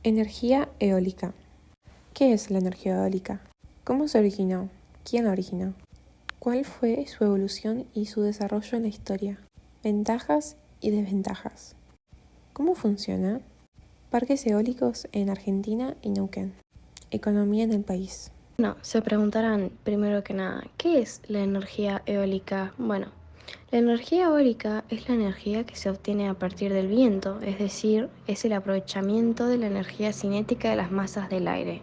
Energía eólica. ¿Qué es la energía eólica? ¿Cómo se originó? ¿Quién la originó? ¿Cuál fue su evolución y su desarrollo en la historia? Ventajas y desventajas. ¿Cómo funciona? Parques eólicos en Argentina y Neuquén. Economía en el país. Bueno, se preguntarán primero que nada, ¿qué es la energía eólica? Bueno, la energía eólica es la energía que se obtiene a partir del viento, es decir, es el aprovechamiento de la energía cinética de las masas del aire.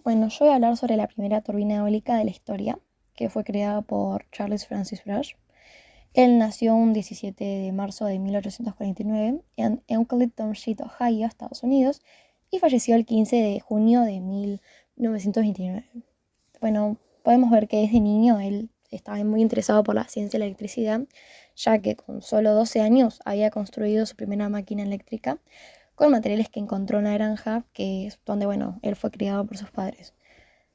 Bueno, yo voy a hablar sobre la primera turbina eólica de la historia, que fue creada por Charles Francis Brush. Él nació un 17 de marzo de 1849 en Euclid Township, Ohio, Estados Unidos, y falleció el 15 de junio de 1929. Bueno, podemos ver que desde niño él estaba muy interesado por la ciencia de la electricidad, ya que con solo 12 años había construido su primera máquina eléctrica con materiales que encontró en la granja, que es donde, bueno, él fue criado por sus padres.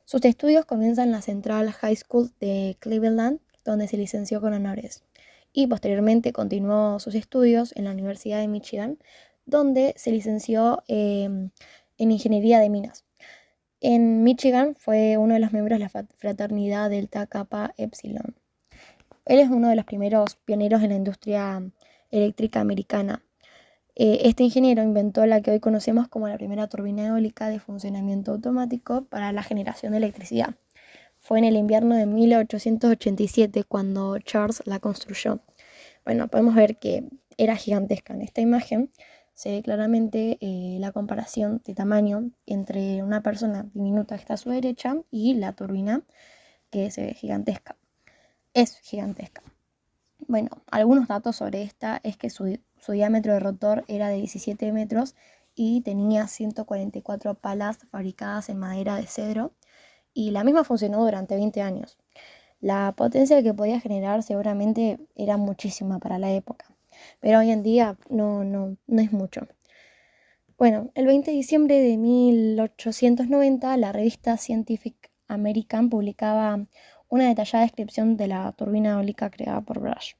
Sus estudios comienzan en la Central High School de Cleveland, donde se licenció con honores, y posteriormente continuó sus estudios en la Universidad de Michigan, donde se licenció en Ingeniería de Minas. En Michigan fue uno de los miembros de la fraternidad Delta Kappa Epsilon. Él es uno de los primeros pioneros en la industria eléctrica americana. Este ingeniero inventó la que hoy conocemos como la primera turbina eólica de funcionamiento automático para la generación de electricidad. Fue en el invierno de 1887 cuando Charles la construyó. Bueno, podemos ver que era gigantesca. En esta imagen se ve claramente la comparación de tamaño entre una persona diminuta que está a su derecha y la turbina, que se ve gigantesca. Es gigantesca. Bueno, algunos datos sobre esta es que su diámetro de rotor era de 17 metros y tenía 144 palas fabricadas en madera de cedro, y la misma funcionó durante 20 años. La potencia que podía generar seguramente era muchísima para la época, pero hoy en día no es mucho. Bueno, el 20 de diciembre de 1890 la revista Scientific American publicaba una detallada descripción de la turbina eólica creada por Brush.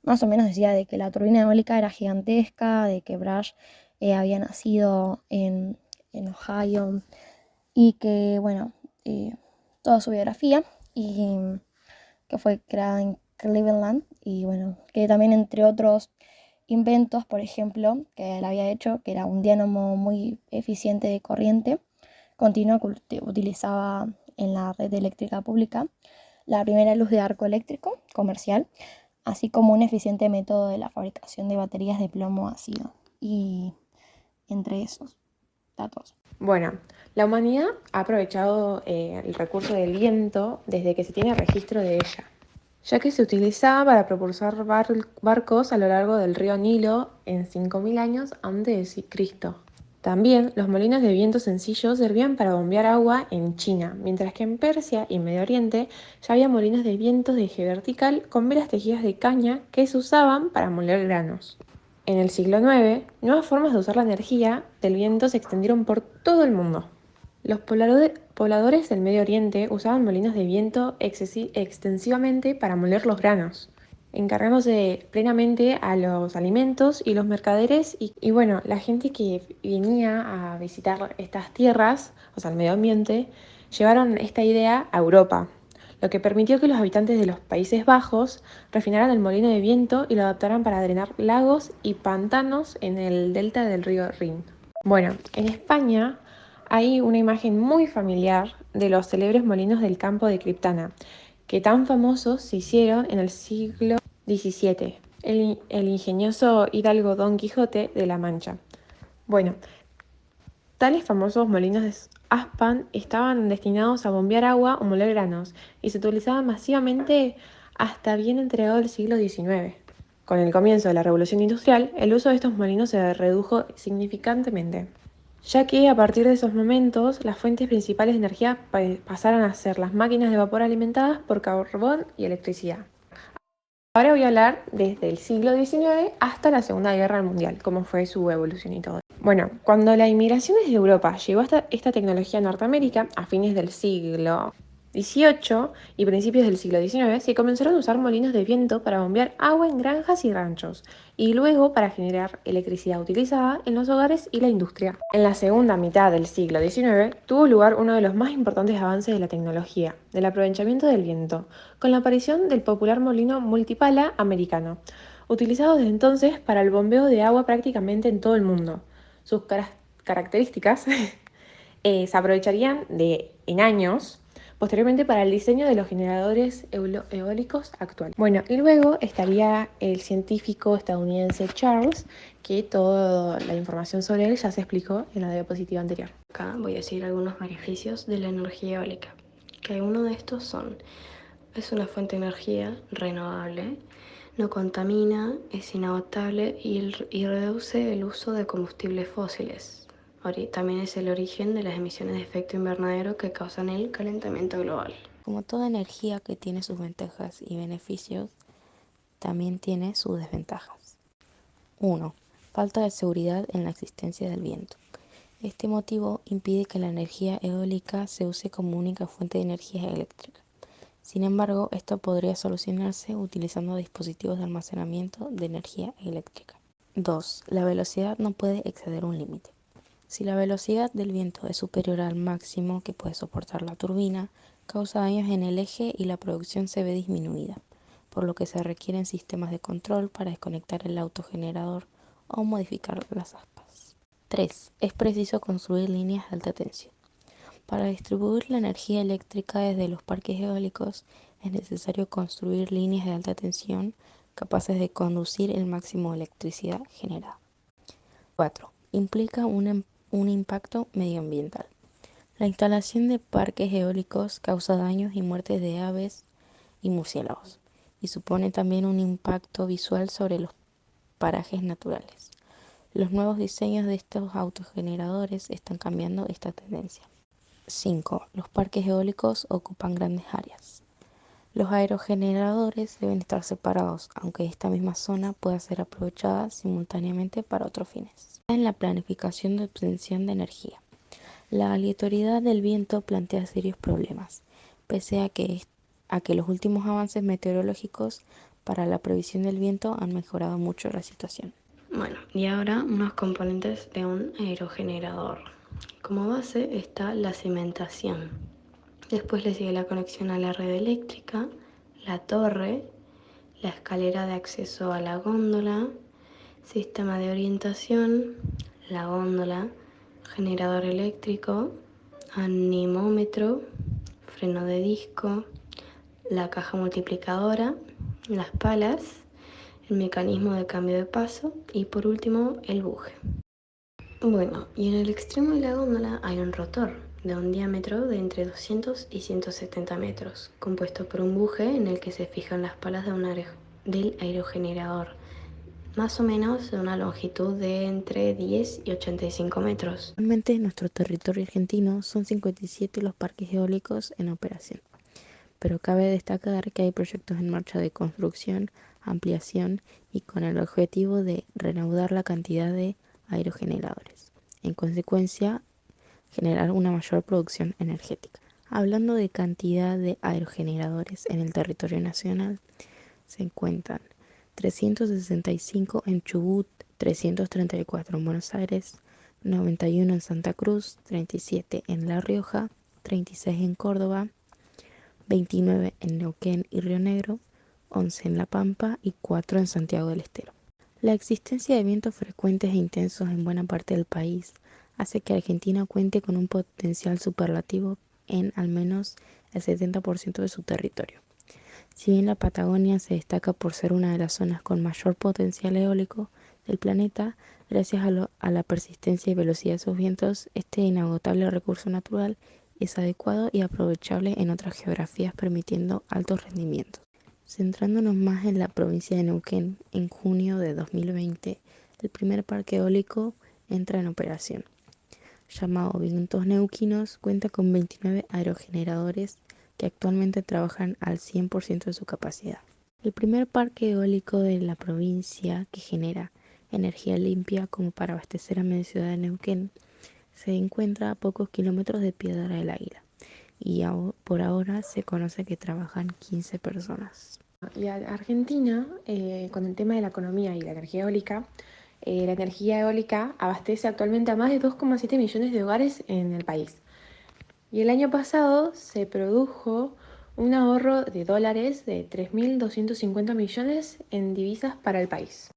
Más o menos decía de que la turbina eólica era gigantesca, de que Brush había nacido en Ohio y que, bueno, toda su biografía, y que fue creada en Cleveland, y bueno, que también entre otros inventos, por ejemplo, que él había hecho, que era un diámono muy eficiente de corriente continua que utilizaba en la red eléctrica pública, la primera luz de arco eléctrico comercial, así como un eficiente método de la fabricación de baterías de plomo ácido, y entre esos datos. Bueno, la humanidad ha aprovechado el recurso del viento desde que se tiene registro de ella, ya que se utilizaba para propulsar barcos a lo largo del río Nilo en 5000 años antes de Cristo. También los molinos de viento sencillos servían para bombear agua en China, mientras que en Persia y Medio Oriente ya había molinos de viento de eje vertical con velas tejidas de caña que se usaban para moler granos. En el siglo IX, nuevas formas de usar la energía del viento se extendieron por todo el mundo. Los pobladores del Medio Oriente usaban molinos de viento extensivamente para moler los granos, encargándose plenamente a los alimentos y los mercaderes y bueno, la gente que venía a visitar estas tierras, o sea, el medio ambiente, llevaron esta idea a Europa, lo que permitió que los habitantes de los Países Bajos refinaran el molino de viento y lo adaptaran para drenar lagos y pantanos en el delta del río Rin. Bueno, en España hay una imagen muy familiar de los célebres molinos del campo de Criptana, que tan famosos se hicieron en el siglo XVII, el ingenioso hidalgo Don Quijote de la Mancha. Bueno, tales famosos molinos de aspan estaban destinados a bombear agua o moler granos y se utilizaban masivamente hasta bien entregado el siglo XIX. Con el comienzo de la Revolución Industrial, el uso de estos molinos se redujo significantemente, ya que a partir de esos momentos las fuentes principales de energía pasaron a ser las máquinas de vapor alimentadas por carbón y electricidad. Ahora voy a hablar desde el siglo XIX hasta la Segunda Guerra Mundial, cómo fue su evolución y todo. Bueno, cuando la inmigración desde Europa llegó hasta esta tecnología a Norteamérica a fines del siglo XVIII y principios del siglo XIX se comenzaron a usar molinos de viento para bombear agua en granjas y ranchos, y luego para generar electricidad utilizada en los hogares y la industria. En la segunda mitad del siglo XIX tuvo lugar uno de los más importantes avances de la tecnología, del aprovechamiento del viento, con la aparición del popular molino multipala americano, utilizado desde entonces para el bombeo de agua prácticamente en todo el mundo. Sus características se aprovecharían en años posteriormente para el diseño de los generadores eólicos actuales. Bueno, y luego estaría el científico estadounidense Charles, que toda la información sobre él ya se explicó en la diapositiva anterior. Acá voy a decir algunos beneficios de la energía eólica, que algunos de estos son: es una fuente de energía renovable, no contamina, es inagotable y reduce el uso de combustibles fósiles. También es el origen de las emisiones de efecto invernadero que causan el calentamiento global. Como toda energía que tiene sus ventajas y beneficios, también tiene sus desventajas. 1. Falta de seguridad en la existencia del viento. Este motivo impide que la energía eólica se use como única fuente de energía eléctrica. Sin embargo, esto podría solucionarse utilizando dispositivos de almacenamiento de energía eléctrica. 2. La velocidad no puede exceder un límite. Si la velocidad del viento es superior al máximo que puede soportar la turbina, causa daños en el eje y la producción se ve disminuida, por lo que se requieren sistemas de control para desconectar el autogenerador o modificar las aspas. 3. Es preciso construir líneas de alta tensión. Para distribuir la energía eléctrica desde los parques eólicos es necesario construir líneas de alta tensión capaces de conducir el máximo de electricidad generada. 4. Implica un impacto medioambiental. La instalación de parques eólicos causa daños y muertes de aves y murciélagos, y supone también un impacto visual sobre los parajes naturales. Los nuevos diseños de estos autogeneradores están cambiando esta tendencia. 5. Los parques eólicos ocupan grandes áreas. Los aerogeneradores deben estar separados, aunque esta misma zona pueda ser aprovechada simultáneamente para otros fines. En la planificación de obtención de energía. La aleatoriedad del viento plantea serios problemas, pese a que los últimos avances meteorológicos para la previsión del viento han mejorado mucho la situación. Bueno, y ahora unos componentes de un aerogenerador. Como base está la cimentación. Después le sigue la conexión a la red eléctrica, la torre, la escalera de acceso a la góndola, sistema de orientación, la góndola, generador eléctrico, anemómetro, freno de disco, la caja multiplicadora, las palas, el mecanismo de cambio de paso y por último el buje. Bueno, y en el extremo de la góndola hay un rotor de un diámetro de entre 200 y 170 metros, compuesto por un buje en el que se fijan las palas del aerogenerador, más o menos de una longitud de entre 10 y 85 metros. Actualmente en nuestro territorio argentino son 57 los parques eólicos en operación, pero cabe destacar que hay proyectos en marcha de construcción, ampliación y con el objetivo de reanudar la cantidad de aerogeneradores. En consecuencia, generar una mayor producción energética. Hablando de cantidad de aerogeneradores en el territorio nacional, se encuentran 365 en Chubut, 334 en Buenos Aires, 91 en Santa Cruz, 37 en La Rioja, 36 en Córdoba, 29 en Neuquén y Río Negro, 11 en La Pampa y 4 en Santiago del Estero. La existencia de vientos frecuentes e intensos en buena parte del país hace que Argentina cuente con un potencial superlativo en al menos el 70% de su territorio. Si bien la Patagonia se destaca por ser una de las zonas con mayor potencial eólico del planeta, gracias a la persistencia y velocidad de sus vientos, este inagotable recurso natural es adecuado y aprovechable en otras geografías, permitiendo altos rendimientos. Centrándonos más en la provincia de Neuquén, en junio de 2020, el primer parque eólico entra en operación. Llamado Vientos Neuquinos, cuenta con 29 aerogeneradores que actualmente trabajan al 100% de su capacidad. El primer parque eólico de la provincia que genera energía limpia como para abastecer a media ciudad de Neuquén se encuentra a pocos kilómetros de Piedra del Águila, y por ahora se conoce que trabajan 15 personas. Y Argentina, con el tema de la economía y la energía eólica abastece actualmente a más de 2,7 millones de hogares en el país. Y el año pasado se produjo un ahorro de dólares de 3.250 millones en divisas para el país.